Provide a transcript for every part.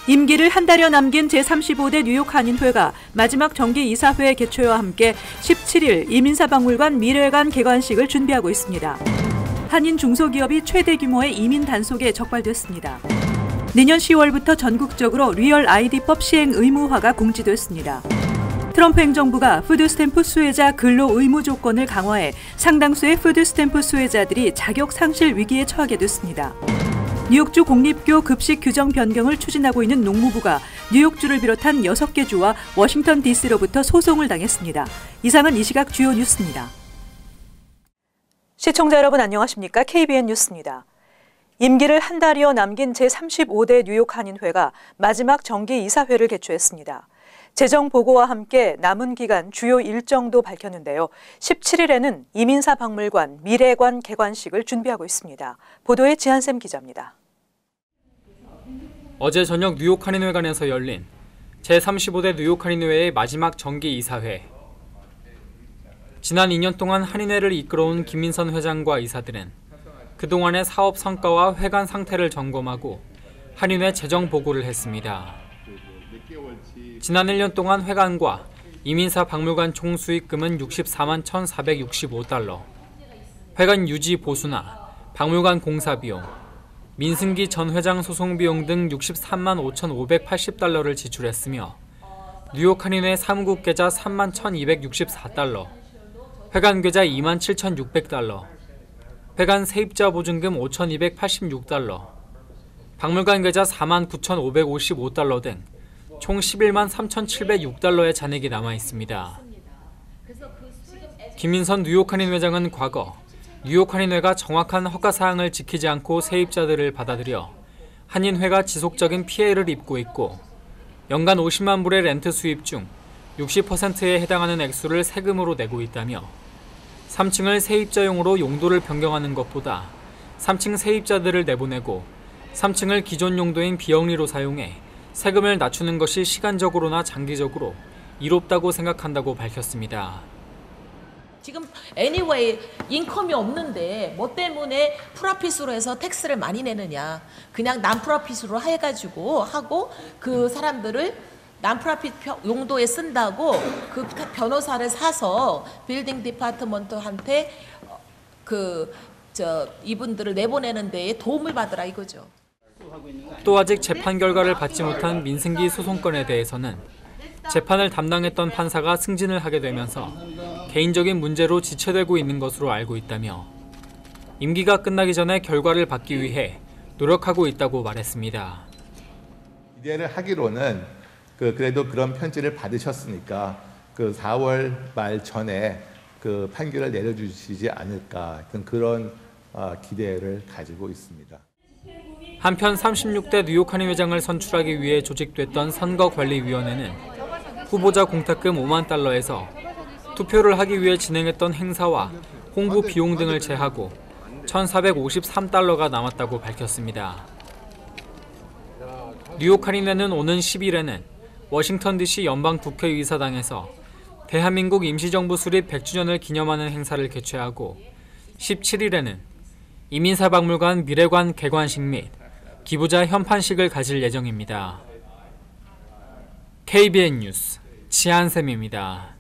임기를 한 달여 남긴 제35대 뉴욕 한인회가 마지막 정기 이사회 개최와 함께 17일 이민사박물관 미래관 개관식을 준비하고 있습니다. 한인 중소기업이 최대 규모의 이민 단속에 적발됐습니다. 내년 10월부터 전국적으로 리얼 아이디법 시행 의무화가 공지됐습니다. 트럼프 행정부가 푸드스탬프 수혜자 근로 의무 조건을 강화해 상당수의 푸드스탬프 수혜자들이 자격 상실 위기에 처하게 됐습니다. 뉴욕주 공립교 급식 규정 변경을 추진하고 있는 농무부가 뉴욕주를 비롯한 6개 주와 워싱턴 DC로부터 소송을 당했습니다. 이상은 이 시각 주요 뉴스입니다. 시청자 여러분 안녕하십니까? KBN 뉴스입니다. 임기를 한 달여 남긴 제35대 뉴욕 한인회가 마지막 정기 이사회를 개최했습니다. 재정 보고와 함께 남은 기간 주요 일정도 밝혔는데요. 17일에는 이민사 박물관 미래관 개관식을 준비하고 있습니다. 보도에 지한샘 기자입니다. 어제 저녁 뉴욕 한인회관에서 열린 제35대 뉴욕 한인회의 마지막 정기 이사회. 지난 2년 동안 한인회를 이끌어온 김민선 회장과 이사들은 그동안의 사업 성과와 회관 상태를 점검하고 한인회 재정 보고를 했습니다. 지난 1년 동안 회관과 이민사 박물관 총 수익금은 64만 1,465달러, 회관 유지 보수나 박물관 공사 비용, 민승기 전 회장 소송 비용 등 63만 5,580달러를 지출했으며 뉴욕 한인회 사무국 계좌 3만 1,264달러, 회관 계좌 2만 7,600달러, 회관 세입자 보증금 5,286달러, 박물관 계좌 4만 9,555달러 등 총 11만 3,706달러의 잔액이 남아 있습니다. 김민선 뉴욕 한인 회장은 과거 뉴욕 한인회가 정확한 허가 사항을 지키지 않고 세입자들을 받아들여 한인회가 지속적인 피해를 입고 있고 연간 50만 불의 렌트 수입 중 60%에 해당하는 액수를 세금으로 내고 있다며 3층을 세입자용으로 용도를 변경하는 것보다 3층 세입자들을 내보내고 3층을 기존 용도인 비영리로 사용해 세금을 낮추는 것이 시간적으로나 장기적으로 이롭다고 생각한다고 밝혔습니다. 지금 anyway 인컴이 없는데 뭐 때문에 프로핏으로 해서 텍스를 많이 내느냐. 그냥 난프로핏으로 해가지고 하고 그 사람들을 난프로핏 용도에 쓴다고 그 변호사를 사서 빌딩 디파트먼트한테 이분들을 내보내는 데에 도움을 받으라 이거죠. 또 아직 재판 결과를 받지 못한 민승기 소송건에 대해서는 재판을 담당했던 판사가 승진을 하게 되면서 개인적인 문제로 지체되고 있는 것으로 알고 있다며 임기가 끝나기 전에 결과를 받기 위해 노력하고 있다고 말했습니다. 기대를 하기로는 그래도 그런 편지를 받으셨으니까 4월 말 전에 판결을 내려주시지 않을까 그런 기대를 가지고 있습니다. 한편 36대 뉴욕 한인회장을 선출하기 위해 조직됐던 선거관리위원회는 후보자 공탁금 5만 달러에서 투표를 하기 위해 진행했던 행사와 홍보 비용 등을 제하고 1,453달러가 남았다고 밝혔습니다. 뉴욕 한인회는 오는 10일에는 워싱턴 DC 연방국회의사당에서 대한민국 임시정부 수립 100주년을 기념하는 행사를 개최하고 17일에는 이민사박물관 미래관 개관식 및 기부자 현판식을 가질 예정입니다. KBN 뉴스 지한샘입니다.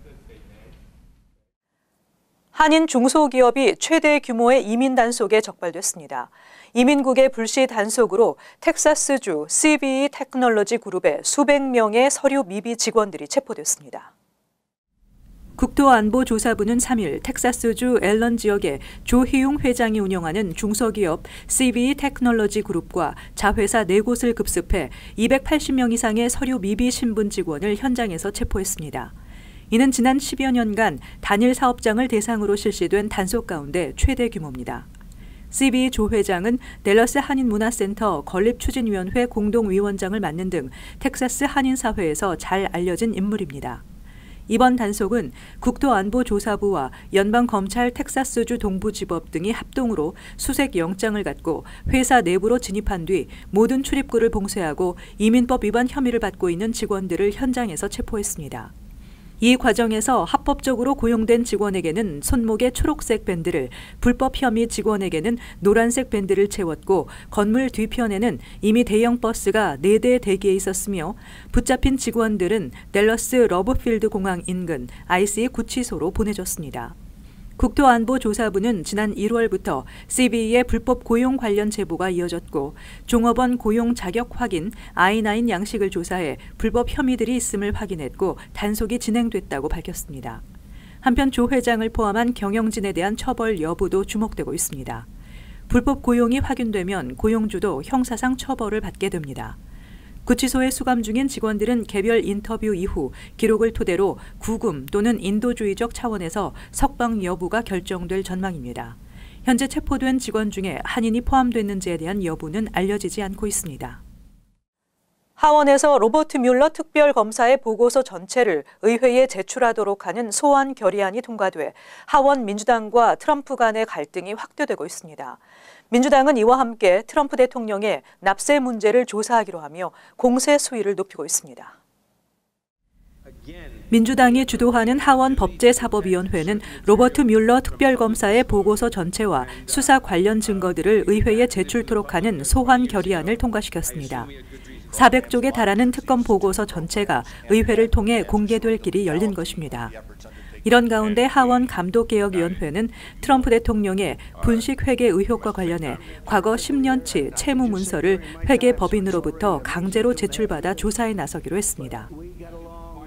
한인 중소기업이 최대 규모의 이민 단속에 적발됐습니다. 이민국의 불시 단속으로 텍사스주 CBE 테크놀로지 그룹의 수백 명의 서류 미비 직원들이 체포됐습니다. 국토안보조사부는 3일 텍사스주 앨런 지역의 조희용 회장이 운영하는 중소기업 CBE 테크놀로지 그룹과 자회사 4곳을 급습해 280명 이상의 서류 미비 신분 직원을 현장에서 체포했습니다. 이는 지난 10여 년간 단일 사업장을 대상으로 실시된 단속 가운데 최대 규모입니다. CBE 조 회장은 댈러스 한인문화센터 건립추진위원회 공동위원장을 맡는 등 텍사스 한인사회에서 잘 알려진 인물입니다. 이번 단속은 국토안보조사부와 연방검찰 텍사스주 동부지법 등이 합동으로 수색 영장을 갖고 회사 내부로 진입한 뒤 모든 출입구를 봉쇄하고 이민법 위반 혐의를 받고 있는 직원들을 현장에서 체포했습니다. 이 과정에서 합법적으로 고용된 직원에게는 손목에 초록색 밴드를, 불법 혐의 직원에게는 노란색 밴드를 채웠고 건물 뒤편에는 이미 대형 버스가 4대 대기해 있었으며 붙잡힌 직원들은 댈러스 러브필드 공항 인근 ICE 구치소로 보내졌습니다. 국토안보조사부는 지난 1월부터 CBE의 불법 고용 관련 제보가 이어졌고 종업원 고용 자격 확인 I-9 양식을 조사해 불법 혐의들이 있음을 확인했고 단속이 진행됐다고 밝혔습니다. 한편 조 회장을 포함한 경영진에 대한 처벌 여부도 주목되고 있습니다. 불법 고용이 확인되면 고용주도 형사상 처벌을 받게 됩니다. 구치소에 수감 중인 직원들은 개별 인터뷰 이후 기록을 토대로 구금 또는 인도주의적 차원에서 석방 여부가 결정될 전망입니다. 현재 체포된 직원 중에 한인이 포함됐는지에 대한 여부는 알려지지 않고 있습니다. 하원에서 로버트 뮬러 특별검사의 보고서 전체를 의회에 제출하도록 하는 소환 결의안이 통과돼 하원 민주당과 트럼프 간의 갈등이 확대되고 있습니다. 민주당은 이와 함께 트럼프 대통령의 납세 문제를 조사하기로 하며 공세 수위를 높이고 있습니다. 민주당이 주도하는 하원 법제사법위원회는 로버트 뮬러 특별검사의 보고서 전체와 수사 관련 증거들을 의회에 제출토록 하는 소환 결의안을 통과시켰습니다. 400쪽에 달하는 특검 보고서 전체가 의회를 통해 공개될 길이 열린 것입니다. 이런 가운데 하원 감독개혁위원회는 트럼프 대통령의 분식회계 의혹과 관련해 과거 10년치 채무 문서를 회계법인으로부터 강제로 제출받아 조사에 나서기로 했습니다.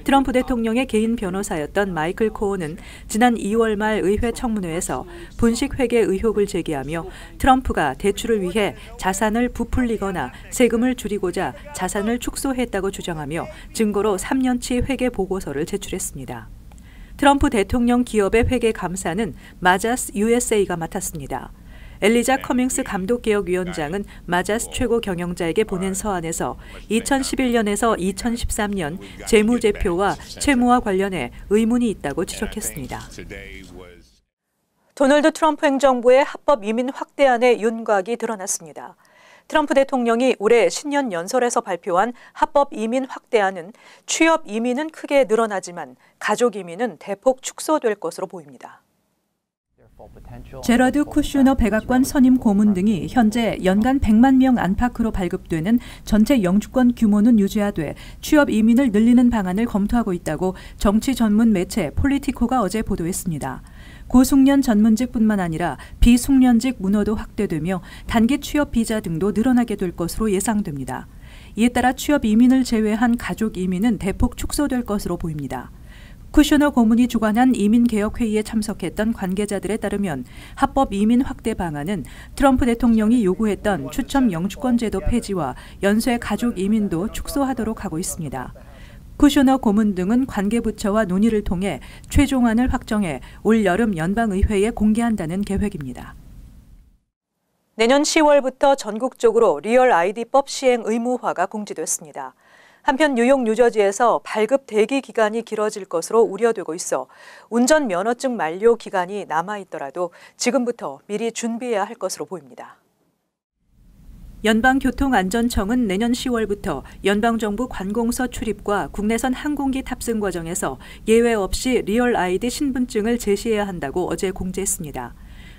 트럼프 대통령의 개인 변호사였던 마이클 코어는 지난 2월 말 의회 청문회에서 분식회계 의혹을 제기하며 트럼프가 대출을 위해 자산을 부풀리거나 세금을 줄이고자 자산을 축소했다고 주장하며 증거로 3년치 회계 보고서를 제출했습니다. 트럼프 대통령 기업의 회계 감사는 마자스 USA가 맡았습니다. 엘리자 커밍스 감독개혁위원장은 마자스 최고 경영자에게 보낸 서한에서 2011년에서 2013년 재무제표와 채무와 관련해 의문이 있다고 지적했습니다. 도널드 트럼프 행정부의 합법 이민 확대안의 윤곽이 드러났습니다. 트럼프 대통령이 올해 신년 연설에서 발표한 합법 이민 확대안은 취업 이민은 크게 늘어나지만 가족 이민은 대폭 축소될 것으로 보입니다. 제러드 쿠슈너 백악관 선임 고문 등이 현재 연간 100만 명 안팎으로 발급되는 전체 영주권 규모는 유지하되 취업 이민을 늘리는 방안을 검토하고 있다고 정치 전문 매체 폴리티코가 어제 보도했습니다. 고숙련 전문직뿐만 아니라 비숙련직 문호도 확대되며 단기 취업 비자 등도 늘어나게 될 것으로 예상됩니다. 이에 따라 취업 이민을 제외한 가족 이민은 대폭 축소될 것으로 보입니다. 쿠슈너 고문이 주관한 이민개혁회의에 참석했던 관계자들에 따르면 합법 이민 확대 방안은 트럼프 대통령이 요구했던 추첨 영주권 제도 폐지와 연쇄 가족 이민도 축소하도록 하고 있습니다. 쿠슈너 고문 등은 관계부처와 논의를 통해 최종안을 확정해 올 여름 연방의회에 공개한다는 계획입니다. 내년 10월부터 전국적으로 리얼 아이디법 시행 의무화가 공지됐습니다. 한편 뉴욕, 뉴저지에서 발급 대기 기간이 길어질 것으로 우려되고 있어 운전면허증 만료 기간이 남아있더라도 지금부터 미리 준비해야 할 것으로 보입니다. 연방교통안전청은 내년 10월부터 연방정부 관공서 출입과 국내선 항공기 탑승 과정에서 예외 없이 리얼 아이디 신분증을 제시해야 한다고 어제 공지했습니다.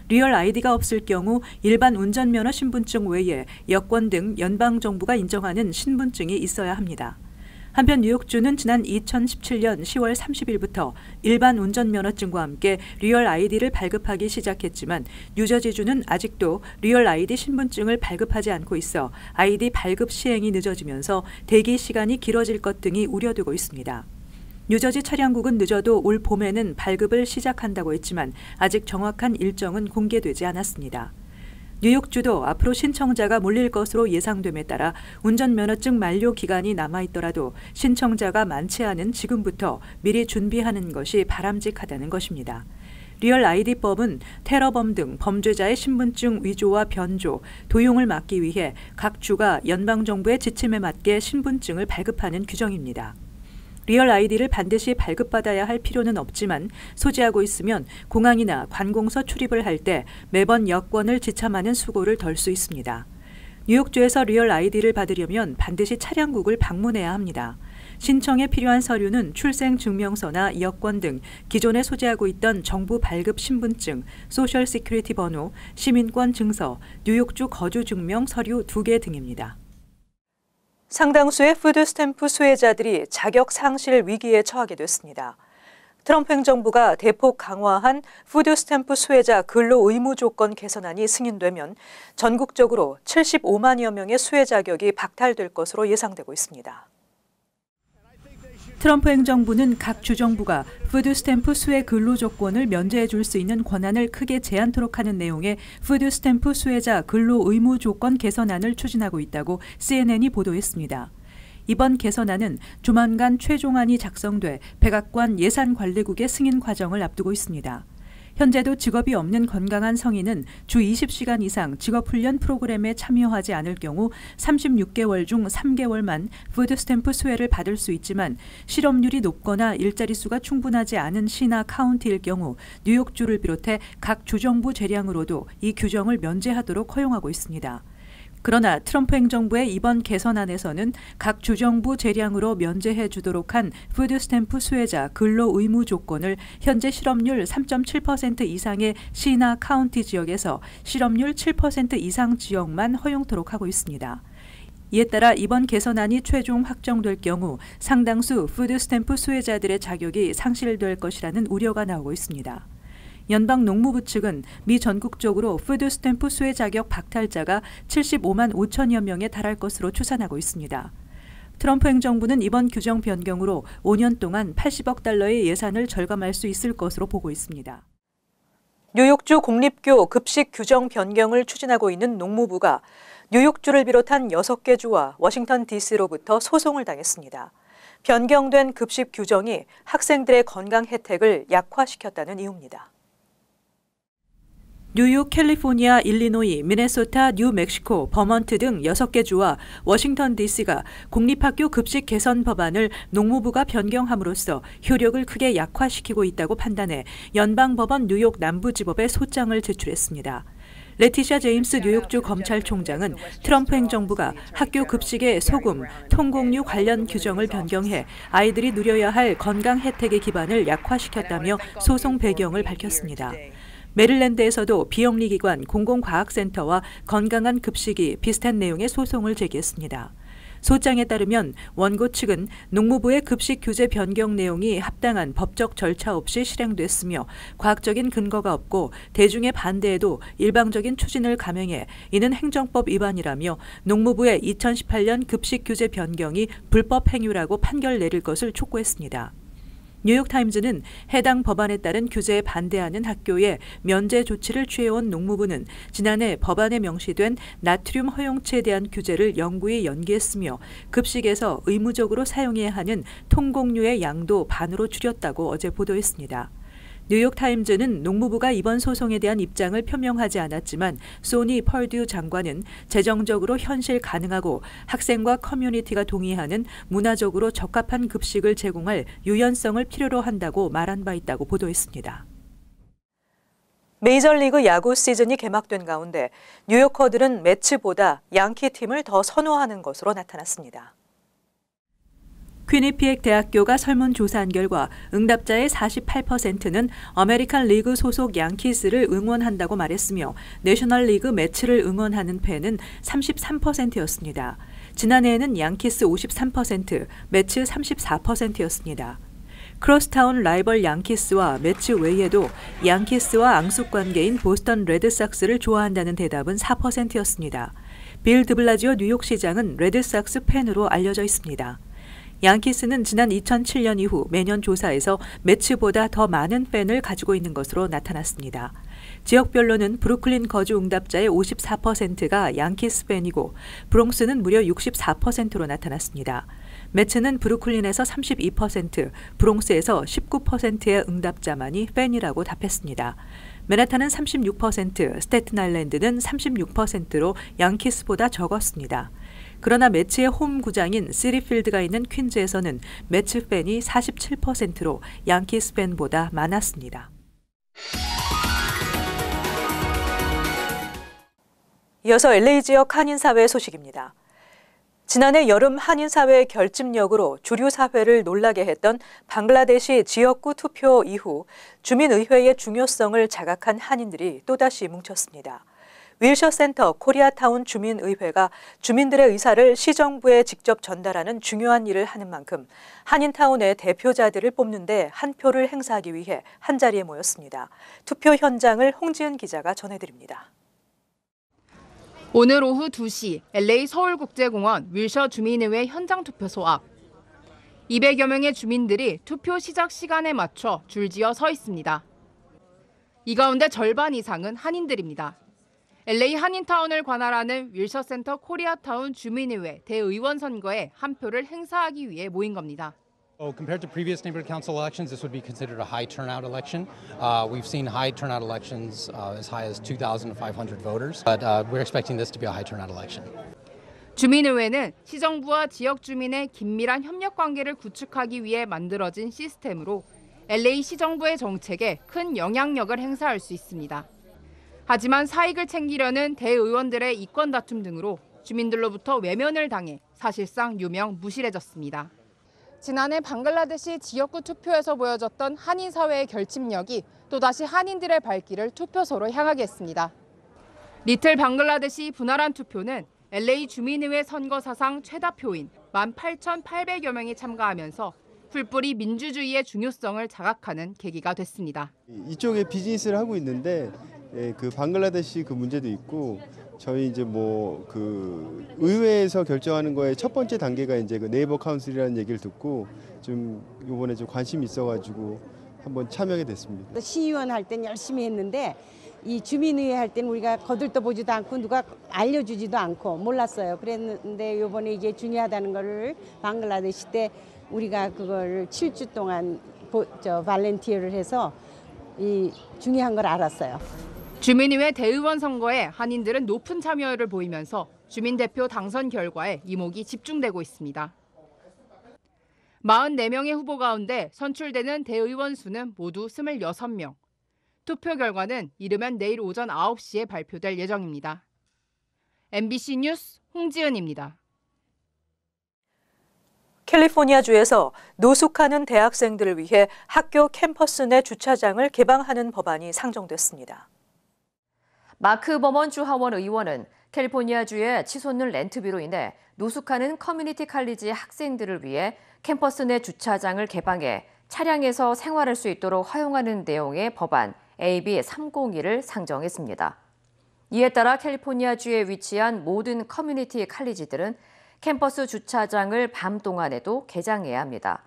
리얼 아이디가 없을 경우 일반 운전면허 신분증 외에 여권 등 연방정부가 인정하는 신분증이 있어야 합니다. 한편 뉴욕주는 지난 2017년 10월 30일부터 일반 운전면허증과 함께 리얼 아이디를 발급하기 시작했지만 뉴저지주는 아직도 리얼 아이디 신분증을 발급하지 않고 있어 아이디 발급 시행이 늦어지면서 대기 시간이 길어질 것 등이 우려되고 있습니다. 뉴저지 차량국은 늦어도 올 봄에는 발급을 시작한다고 했지만 아직 정확한 일정은 공개되지 않았습니다. 뉴욕주도 앞으로 신청자가 몰릴 것으로 예상됨에 따라 운전면허증 만료 기간이 남아있더라도 신청자가 많지 않은 지금부터 미리 준비하는 것이 바람직하다는 것입니다. 리얼 아이디법은 테러범 등 범죄자의 신분증 위조와 변조, 도용을 막기 위해 각 주가 연방정부의 지침에 맞게 신분증을 발급하는 규정입니다. 리얼 아이디를 반드시 발급받아야 할 필요는 없지만 소지하고 있으면 공항이나 관공서 출입을 할 때 매번 여권을 지참하는 수고를 덜 수 있습니다. 뉴욕주에서 리얼 아이디를 받으려면 반드시 차량국을 방문해야 합니다. 신청에 필요한 서류는 출생증명서나 여권 등 기존에 소지하고 있던 정부 발급 신분증, 소셜 시큐리티 번호, 시민권 증서, 뉴욕주 거주 증명 서류 2개 등입니다. 상당수의 푸드 스탬프 수혜자들이 자격 상실 위기에 처하게 됐습니다. 트럼프 행정부가 대폭 강화한 푸드 스탬프 수혜자 근로 의무 조건 개선안이 승인되면 전국적으로 75만여 명의 수혜 자격이 박탈될 것으로 예상되고 있습니다. 트럼프 행정부는 각 주정부가 푸드 스탬프 수혜 근로 조건을 면제해 줄 수 있는 권한을 크게 제한토록 하는 내용의 푸드 스탬프 수혜자 근로 의무 조건 개선안을 추진하고 있다고 CNN이 보도했습니다. 이번 개선안은 조만간 최종안이 작성돼 백악관 예산관리국의 승인 과정을 앞두고 있습니다. 현재도 직업이 없는 건강한 성인은 주 20시간 이상 직업훈련 프로그램에 참여하지 않을 경우 36개월 중 3개월만 푸드 스탬프 수혜를 받을 수 있지만 실업률이 높거나 일자리 수가 충분하지 않은 시나 카운티일 경우 뉴욕주를 비롯해 각 주정부 재량으로도 이 규정을 면제하도록 허용하고 있습니다. 그러나 트럼프 행정부의 이번 개선안에서는 각 주정부 재량으로 면제해 주도록 한 푸드 스탬프 수혜자 근로 의무 조건을 현재 실업률 3.7% 이상의 시나 카운티 지역에서 실업률 7% 이상 지역만 허용토록 하고 있습니다. 이에 따라 이번 개선안이 최종 확정될 경우 상당수 푸드 스탬프 수혜자들의 자격이 상실될 것이라는 우려가 나오고 있습니다. 연방 농무부 측은 미 전국적으로 푸드 스탬프 수혜 자격 박탈자가 75만 5천여 명에 달할 것으로 추산하고 있습니다. 트럼프 행정부는 이번 규정 변경으로 5년 동안 80억 달러의 예산을 절감할 수 있을 것으로 보고 있습니다. 뉴욕주 공립교 급식 규정 변경을 추진하고 있는 농무부가 뉴욕주를 비롯한 6개 주와 워싱턴 DC로부터 소송을 당했습니다. 변경된 급식 규정이 학생들의 건강 혜택을 약화시켰다는 이유입니다. 뉴욕, 캘리포니아, 일리노이, 미네소타, 뉴멕시코, 버먼트 등 6개 주와 워싱턴 DC가 공립학교 급식 개선 법안을 농무부가 변경함으로써 효력을 크게 약화시키고 있다고 판단해 연방법원 뉴욕 남부지법에 소장을 제출했습니다. 레티샤 제임스 뉴욕주 검찰총장은 트럼프 행정부가 학교 급식의 소금, 통곡류 관련 규정을 변경해 아이들이 누려야 할 건강 혜택의 기반을 약화시켰다며 소송 배경을 밝혔습니다. 메릴랜드에서도 비영리기관 공공과학센터와 건강한 급식이 비슷한 내용의 소송을 제기했습니다. 소장에 따르면 원고 측은 농무부의 급식 규제 변경 내용이 합당한 법적 절차 없이 실행됐으며 과학적인 근거가 없고 대중의 반대에도 일방적인 추진을 감행해 이는 행정법 위반이라며 농무부의 2018년 급식 규제 변경이 불법 행위라고 판결 내릴 것을 촉구했습니다. 뉴욕타임즈는 해당 법안에 따른 규제에 반대하는 학교에 면제 조치를 취해온 농무부는 지난해 법안에 명시된 나트륨 허용치에 대한 규제를 영구히 연기했으며 급식에서 의무적으로 사용해야 하는 통곡류의 양도 반으로 줄였다고 어제 보도했습니다. 뉴욕타임즈는 농무부가 이번 소송에 대한 입장을 표명하지 않았지만 소니 펄듀 장관은 재정적으로 현실 가능하고 학생과 커뮤니티가 동의하는 문화적으로 적합한 급식을 제공할 유연성을 필요로 한다고 말한 바 있다고 보도했습니다. 메이저리그 야구 시즌이 개막된 가운데 뉴요커들은 매치보다 양키 팀을 더 선호하는 것으로 나타났습니다. 퀴니피액 대학교가 설문조사한 결과 응답자의 48%는 아메리칸 리그 소속 양키스를 응원한다고 말했으며 내셔널리그 매치를 응원하는 팬은 33%였습니다. 지난해에는 양키스 53%, 매치 34%였습니다. 크로스타운 라이벌 양키스와 매치 외에도 양키스와 앙숙 관계인 보스턴 레드삭스를 좋아한다는 대답은 4%였습니다. 빌 드블라지오 뉴욕시장은 레드삭스 팬으로 알려져 있습니다. 양키스는 지난 2007년 이후 매년 조사에서 매치보다 더 많은 팬을 가지고 있는 것으로 나타났습니다. 지역별로는 브루클린 거주 응답자의 54%가 양키스 팬이고 브롱스는 무려 64%로 나타났습니다. 매치는 브루클린에서 32%, 브롱스에서 19%의 응답자만이 팬이라고 답했습니다. 맨하탄은 36%, 스태튼 아일랜드는 36%로 양키스보다 적었습니다. 그러나 매치의 홈 구장인 시리필드가 있는 퀸즈에서는 매치 팬이 47%로 양키스 팬보다 많았습니다. 이어서 LA 지역 한인사회 소식입니다. 지난해 여름 한인사회의 결집력으로 주류 사회를 놀라게 했던 방글라데시 지역구 투표 이후 주민의회의 중요성을 자각한 한인들이 또다시 뭉쳤습니다. 윌셔센터 코리아타운 주민의회가 주민들의 의사를 시정부에 직접 전달하는 중요한 일을 하는 만큼 한인타운의 대표자들을 뽑는 데 한 표를 행사하기 위해 한자리에 모였습니다. 투표 현장을 홍지은 기자가 전해드립니다. 오늘 오후 2시 LA 서울국제공원 윌셔 주민의회 현장 투표소 앞. 200여 명의 주민들이 투표 시작 시간에 맞춰 줄지어 서 있습니다. 이 가운데 절반 이상은 한인들입니다. LA 한인타운을 관할하는 윌셔센터 코리아타운 주민의회 대의원 선거에 한 표를 행사하기 위해 모인 겁니다. Compared to previous neighborhood council elections, this would be considered a high turnout election. We've seen high turnout elections as high as 2,500 voters, but we're expecting this to be a high turnout election. 주민의회는 시정부와 지역 주민의 긴밀한 협력 관계를 구축하기 위해 만들어진 시스템으로 LA 시정부의 정책에 큰 영향력을 행사할 수 있습니다. 하지만 사익을 챙기려는 대의원들의 이권 다툼 등으로 주민들로부터 외면을 당해 사실상 유명 무실해졌습니다. 지난해 방글라데시 지역구 투표에서 보여졌던 한인 사회의 결집력이 또다시 한인들의 발길을 투표소로 향하게 했습니다. 리틀 방글라데시 분할한 투표는 LA 주민의회 선거 사상 최다표인 18,800여 명이 참가하면서 풀뿌리 민주주의의 중요성을 자각하는 계기가 됐습니다. 이쪽에 비즈니스를 하고 있는데 그 방글라데시 그 문제도 있고 저희 이제 그 의회에서 결정하는 거에 첫 번째 단계가 이제 그 네이버 카운슬이라는 얘기를 듣고 좀 이번에 좀 관심이 있어가지고 한번 참여하게 됐습니다. 시의원 할 땐 열심히 했는데 이 주민의회 할 때는 우리가 거들떠보지도 않고 누가 알려주지도 않고 몰랐어요. 그랬는데 이번에 이게 중요하다는 거를 방글라데시 때 우리가 그걸 7주 동안 발렌티어를 해서 이 중요한 걸 알았어요. 주민의회 대의원 선거에 한인들은 높은 참여율을 보이면서 주민대표 당선 결과에 이목이 집중되고 있습니다. 44명의 후보 가운데 선출되는 대의원 수는 모두 26명. 투표 결과는 이르면 내일 오전 9시에 발표될 예정입니다. MBC 뉴스 홍지은입니다. 캘리포니아주에서 노숙하는 대학생들을 위해 학교 캠퍼스 내 주차장을 개방하는 법안이 상정됐습니다. 마크 버먼 주 하원 의원은 캘리포니아주의 치솟는 렌트비로 인해 노숙하는 커뮤니티 칼리지 학생들을 위해 캠퍼스 내 주차장을 개방해 차량에서 생활할 수 있도록 허용하는 내용의 법안 AB 302를 상정했습니다. 이에 따라 캘리포니아주에 위치한 모든 커뮤니티 칼리지들은 캠퍼스 주차장을 밤 동안에도 개장해야 합니다.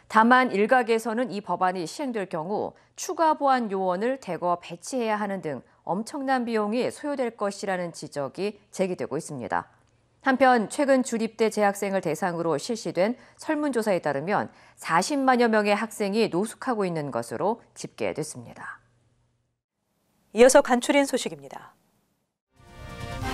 다만 일각에서는 이 법안이 시행될 경우 추가 보안 요원을 대거 배치해야 하는 등 엄청난 비용이 소요될 것이라는 지적이 제기되고 있습니다. 한편 최근 주립대 재학생을 대상으로 실시된 설문조사에 따르면 40만여 명의 학생이 노숙하고 있는 것으로 집계됐습니다. 이어서 간추린 소식입니다.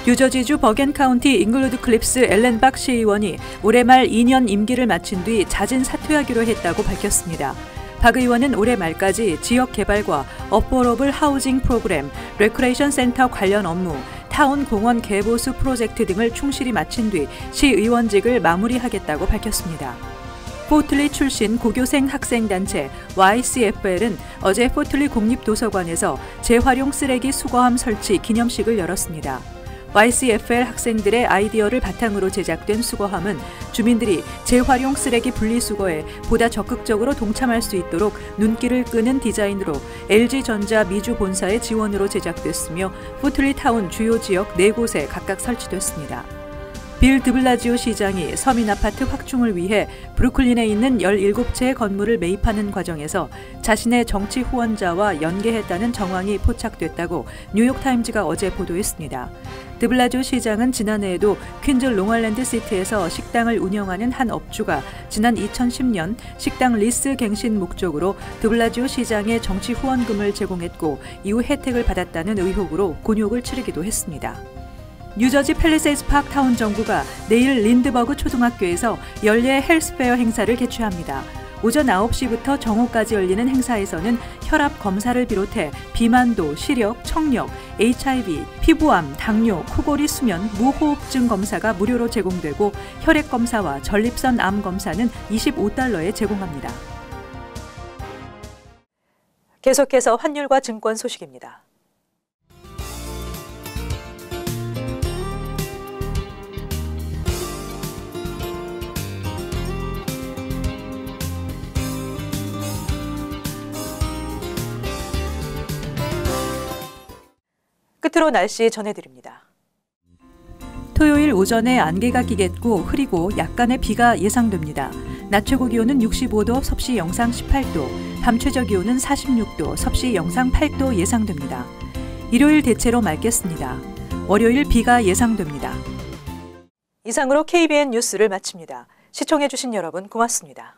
뉴저지주 버겐 카운티 잉글우드 클립스 앨런 박 시의원이 올해 말 2년 임기를 마친 뒤 자진 사퇴하기로 했다고 밝혔습니다. 박 의원은 올해 말까지 지역 개발과 어포러블 하우징 프로그램, 레크레이션 센터 관련 업무, 타운 공원 개보수 프로젝트 등을 충실히 마친 뒤 시의원직을 마무리하겠다고 밝혔습니다. 포틀리 출신 고교생 학생단체 YCFL은 어제 포틀리 국립도서관에서 재활용 쓰레기 수거함 설치 기념식을 열었습니다. YCFL 학생들의 아이디어를 바탕으로 제작된 수거함은 주민들이 재활용 쓰레기 분리수거에 보다 적극적으로 동참할 수 있도록 눈길을 끄는 디자인으로 LG전자 미주 본사의 지원으로 제작됐으며 포틀리 타운 주요 지역 4곳에 각각 설치됐습니다. 빌 드블라지오 시장이 서민 아파트 확충을 위해 브루클린에 있는 17채의 건물을 매입하는 과정에서 자신의 정치 후원자와 연계했다는 정황이 포착됐다고 뉴욕타임즈가 어제 보도했습니다. 드블라지오 시장은 지난해에도 퀸즈 롱알랜드 시티에서 식당을 운영하는 한 업주가 지난 2010년 식당 리스 갱신 목적으로 드블라지오 시장에 정치 후원금을 제공했고 이후 혜택을 받았다는 의혹으로 곤욕을 치르기도 했습니다. 뉴저지 팰리세이드 파크 타운 정부가 내일 린드버그 초등학교에서 연례 헬스페어 행사를 개최합니다. 오전 9시부터 정오까지 열리는 행사에서는 혈압 검사를 비롯해 비만도, 시력, 청력, HIV, 피부암, 당뇨, 코골이, 수면, 무호흡증 검사가 무료로 제공되고 혈액 검사와 전립선 암 검사는 $25에 제공합니다. 계속해서 환율과 증권 소식입니다. 끝으로 날씨 전해드립니다. 토요일 오전에 안개가 끼겠고 흐리고 약간의 비가 예상됩니다. 낮 최고 기온은 65도, 섭씨 영상 18도, 밤 최저 기온은 46도, 섭씨 영상 8도 예상됩니다. 일요일 대체로 맑겠습니다. 월요일 비가 예상됩니다. 이상으로 KBN 뉴스를 마칩니다. 시청해주신 여러분 고맙습니다.